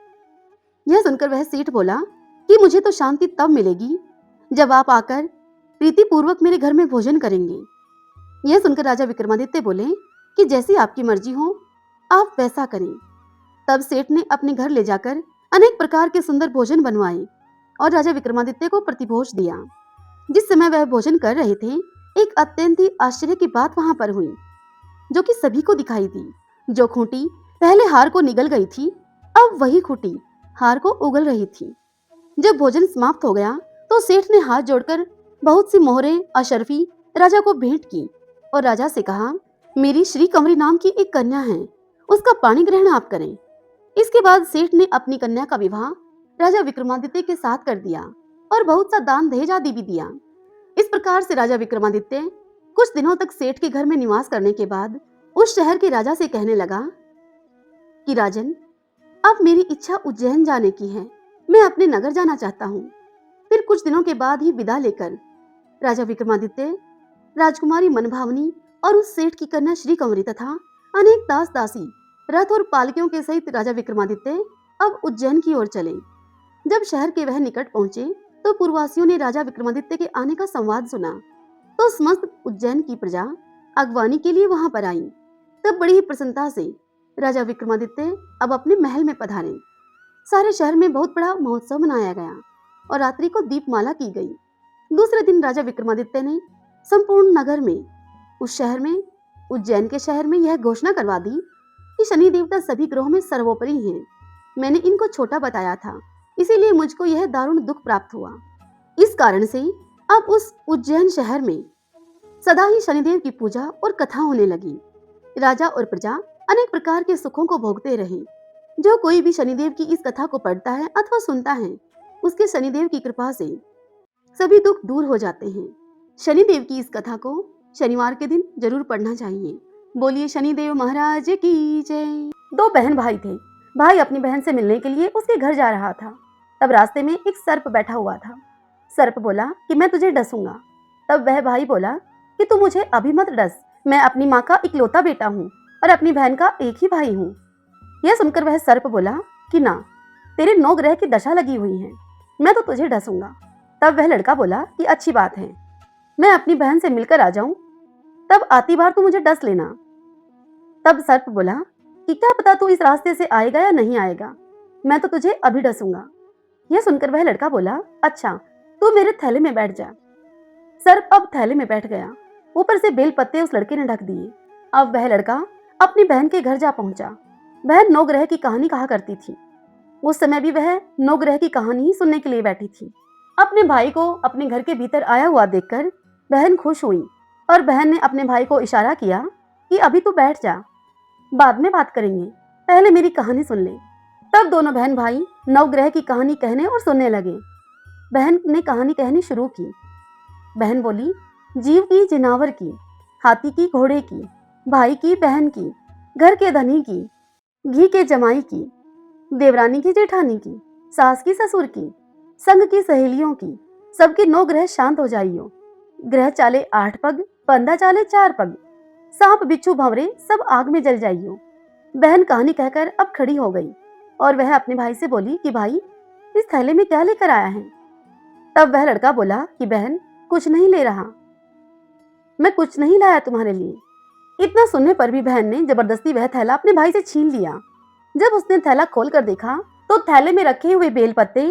यह सुनकर वह सेठ बोला कि मुझे तो शांति तब मिलेगी जब आप आकर प्रीति पूर्वक मेरे घर में भोजन करेंगे। यह सुनकर राजा विक्रमादित्य बोले कि जैसी आपकी मर्जी हो आप वैसा करें। तब सेठ ने अपने घर ले जाकर अनेक प्रकार के सुंदर भोजन बनवाए और राजा विक्रमादित्य को प्रतिभोज दिया। जिस समय वह भोजन कर रहे थे एक अत्यंत ही आश्चर्य की बात वहां पर हुई जो कि सभी को दिखाई दी। जो खूंटी पहले हार को निगल गई थी अब वही खूंटी हार को उगल रही थी। जब भोजन समाप्त हो गया तो सेठ ने हाथ जोड़कर बहुत सी मोहरें अशर्फी राजा को भेंट की और राजा से कहा, मेरी श्री कंवरी नाम की एक कन्या है, उसका पाणी ग्रहण आप करें। इसके बाद सेठ ने अपनी कन्या का विवाह राजा विक्रमादित्य के साथ कर दिया और बहुत सा दान दहेज आदि भी दिया। इस प्रकार से राजा विक्रमादित्य कुछ दिनों तक सेठ के घर में निवास करने के बाद उस शहर के राजा से कहने लगा कि राजन, अब मेरी इच्छा उज्जैन जाने की है, मैं अपने नगर जाना चाहता हूँ। फिर कुछ दिनों के बाद ही विदा लेकर राजा विक्रमादित्य राजकुमारी मनभावनी और उस सेठ की कन्या श्री कंवरी तथा अनेक दास दासी रथ और पालकियों के सहित राजा विक्रमादित्य अब उज्जैन की ओर चले। जब शहर के वह निकट पहुंचे तो पूर्ववासियों ने राजा विक्रमादित्य के आने का संवाद सुना तो समस्त उज्जैन की प्रजा अगवानी के लिए वहां पर आई। तब बड़ी ही प्रसन्नता से राजा विक्रमादित्य अब अपने महल में पधारे। सारे शहर में बहुत बड़ा महोत्सव मनाया गया और रात्रि को दीपमाला की गई। दूसरे दिन राजा विक्रमादित्य ने संपूर्ण नगर में उस शहर में उज्जैन के शहर में यह घोषणा करवा दी कि शनि देवता सभी ग्रहों में सर्वोपरि हैं। मैंने इनको छोटा बताया था, इसीलिए मुझको यह दारुण दुख प्राप्त हुआ। इस कारण से अब उस उज्जैन शहर में सदा ही शनिदेव की पूजा और कथा होने लगी। राजा और प्रजा अनेक प्रकार के सुखों को भोगते रहे। जो कोई भी शनिदेव की इस कथा को पढ़ता है अथवा सुनता है उसके शनिदेव की कृपा से सभी दुख दूर हो जाते हैं। शनिदेव की इस कथा को शनिवार के दिन जरूर पढ़ना चाहिए। बोलिए शनिदेव महाराज की जय। दो बहन भाई थे। भाई अपनी बहन से मिलने के लिए उसके घर जा रहा था। तब रास्ते में एक सर्प बैठा हुआ था। सर्प बोला कि मैं तुझे डसूंगा। तब वह भाई बोला कि तू मुझे अभी मत डस, मैं अपनी माँ का इकलौता बेटा हूँ और अपनी बहन का एक ही भाई हूँ। यह सुनकर वह सर्प बोला कि ना, तेरे 9 ग्रह की दशा लगी हुई है, मैं तो तुझे डसूंगा। तब वह लड़का बोला कि अच्छी बात है, मैं अपनी बहन से मिलकर आ जाऊं, तब आती बार तू मुझे डस लेना। तब सर्प बोला कि क्या पता तू इस रास्ते से आएगा या नहीं आएगा, मैं तो तुझे अभी डसूंगा। यह सुनकर वह लड़का बोला अच्छा, तू मेरे थैले में बैठ जा। सर्प अब थैले में बैठ गया। ऊपर से बेल पत्ते उस लड़के ने ढक दिए। अब वह लड़का अपनी बहन के घर जा पहुंचा। वह 9 ग्रह की कहानी कहा करती थी। उस समय भी वह 9 ग्रह की कहानी ही सुनने के लिए बैठी थी। अपने भाई को अपने घर के भीतर आया हुआ देखकर बहन खुश हुई और बहन ने अपने भाई को इशारा किया कि अभी तू बैठ जा, बाद में बात करेंगे, पहले मेरी कहानी सुन ले। तब दोनों बहन भाई 9 ग्रह की कहानी कहने और सुनने लगे। बहन ने कहानी कहनी शुरू की। बहन बोली, जीव की जिनावर की, हाथी की घोड़े की, भाई की बहन की, घर के धनी की, घी के जमाई की, देवरानी की जेठानी की, सास की ससुर की, संग की सहेलियों की, सबके 9 ग्रह शांत हो जाइयो। ग्रह चाले 8 पग, बंदा चाले 4 पग, सांप बिच्छू भंवरे सब आग में जल जाइयो। बहन कहानी कहकर अब खड़ी हो गई और वह अपने भाई से बोली कि भाई, इस थैले में क्या लेकर आया है? तब वह लड़का बोला कि बहन, कुछ नहीं ले रहा, मैं कुछ नहीं लाया तुम्हारे लिए। इतना सुनने पर भी बहन ने जबरदस्ती वह थैला अपने भाई से छीन लिया। जब उसने थैला खोलकर देखा तो थैले में रखे हुए बेल पत्ते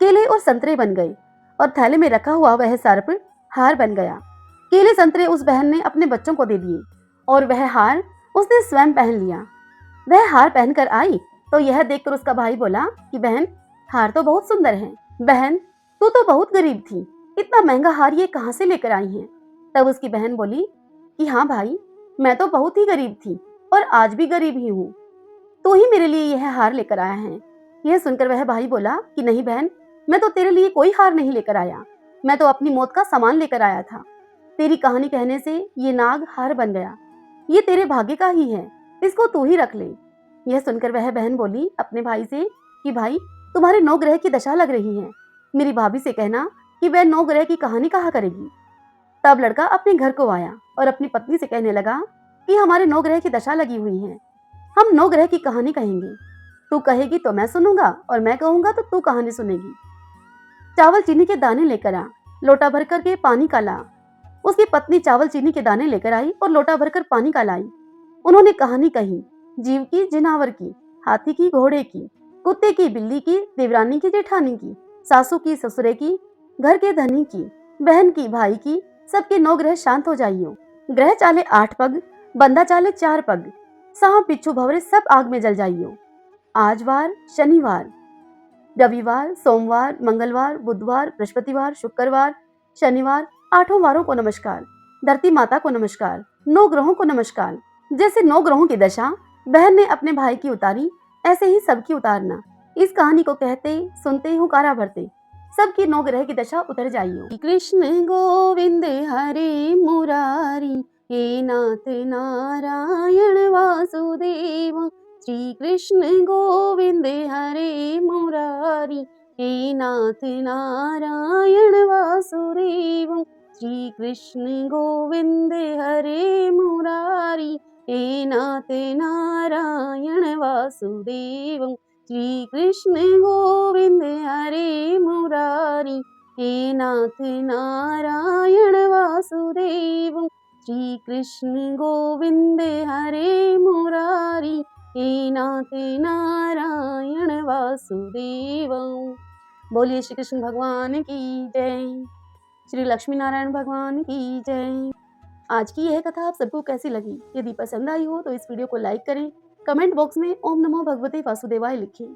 केले और संतरे बन गए और थैले में रखा हुआ वह सर्प हार बन गया। केले संतरे उस बहन ने अपने बच्चों को दे दिए और वह हार उसने स्वयं पहन लिया। वह हार पहनकर आई तो यह देखकर उसका भाई बोला कि बहन, हार तो बहुत सुंदर है। बहन, तू तो बहुत गरीब थी, इतना महंगा हार ये कहाँ से लेकर आई है? तब उसकी बहन बोली कि हाँ भाई, मैं तो बहुत ही गरीब थी और आज भी गरीब ही हूँ। तू ही मेरे लिए यह हार लेकर आया है। यह सुनकर वह भाई बोला कि नहीं बहन, मैं तो तेरे लिए कोई हार नहीं लेकर आया, मैं तो अपनी मौत का सामान लेकर आया था। तेरी कहानी कहने से ये नाग हार बन गया, ये तेरे भाग्य का ही है, इसको तू ही रख ले। यह सुनकर वह बहन बोली अपने भाई से कि भाई, तुम्हारे 9 ग्रह की दशा लग रही है, मेरी भाभी से कहना कि वह 9 ग्रह की कहानी कहा करेगी। तब लड़का अपने घर को आया और अपनी पत्नी से कहने लगा कि हमारे 9 ग्रह की दशा लगी हुई है, हम 9 ग्रह की कहानी कहेंगे। तू कहेगी तो मैं सुनूंगा और मैं कहूंगा तो तू कहानी सुनेगी। चावल चीनी के दाने लेकर आ, लोटा भर कर के पानी का ला। उसकी पत्नी चावल चीनी के दाने लेकर आई और लोटा भरकर पानी का लाई। उन्होंने कहानी कही, जीव की, जिनावर की, हाथी की, घोड़े की, कुत्ते की, बिल्ली की, देवरानी की, जेठानी की, सासू की, ससुरे की, घर के धनी की, बहन की, भाई की, सबके 9 ग्रह शांत हो जाइयो। ग्रह चाले 8 पग, बंदा चाले 4 पग, सांप बिच्छू भंवरे सब आग में जल जाइयो। आज वार, शनिवार, रविवार, सोमवार, मंगलवार, बुधवार, बृहस्पतिवार, शुक्रवार, शनिवार, 8 वारों को नमस्कार, धरती माता को नमस्कार, 9 ग्रहों को नमस्कार। जैसे 9 ग्रहों की दशा बहन ने अपने भाई की उतारी, ऐसे ही सबकी उतारना। इस कहानी को कहते सुनते हुकारा भरते सबकी 9 ग्रह की दशा उतर जाइयो। कृष्ण गोविंद हरे मुरारी, हे नाथ नारायण वासुदेव। श्री कृष्ण गोविंद हरे मुरारी, हे नाथ नारायण वासुदेव। श्री कृष्ण गोविंद हरे मुरारी, हे नाथ नारायण वासुदेव। श्री कृष्ण गोविंद हरे मुरारी, हे नाथ नारायण वासुदेव। श्री कृष्ण गोविंद हरे मुरारी, हे नाथ नारायण वासुदेव। बोलिए श्री कृष्ण भगवान की जय, श्री लक्ष्मी नारायण भगवान की जय। आज की यह कथा आप सबको कैसी लगी? यदि पसंद आई हो तो इस वीडियो को लाइक करें, कमेंट बॉक्स में ओम नमो भगवते वासुदेवाय लिखें।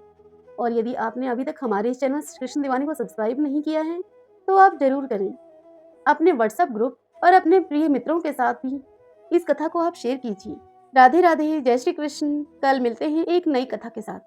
और यदि आपने अभी तक हमारे इस चैनल श्री कृष्ण दीवानी को सब्सक्राइब नहीं किया है तो आप जरूर करें। अपने व्हाट्सएप ग्रुप और अपने प्रिय मित्रों के साथ भी इस कथा को आप शेयर कीजिए। राधे राधे, जय श्री कृष्ण। कल मिलते हैं एक नई कथा के साथ।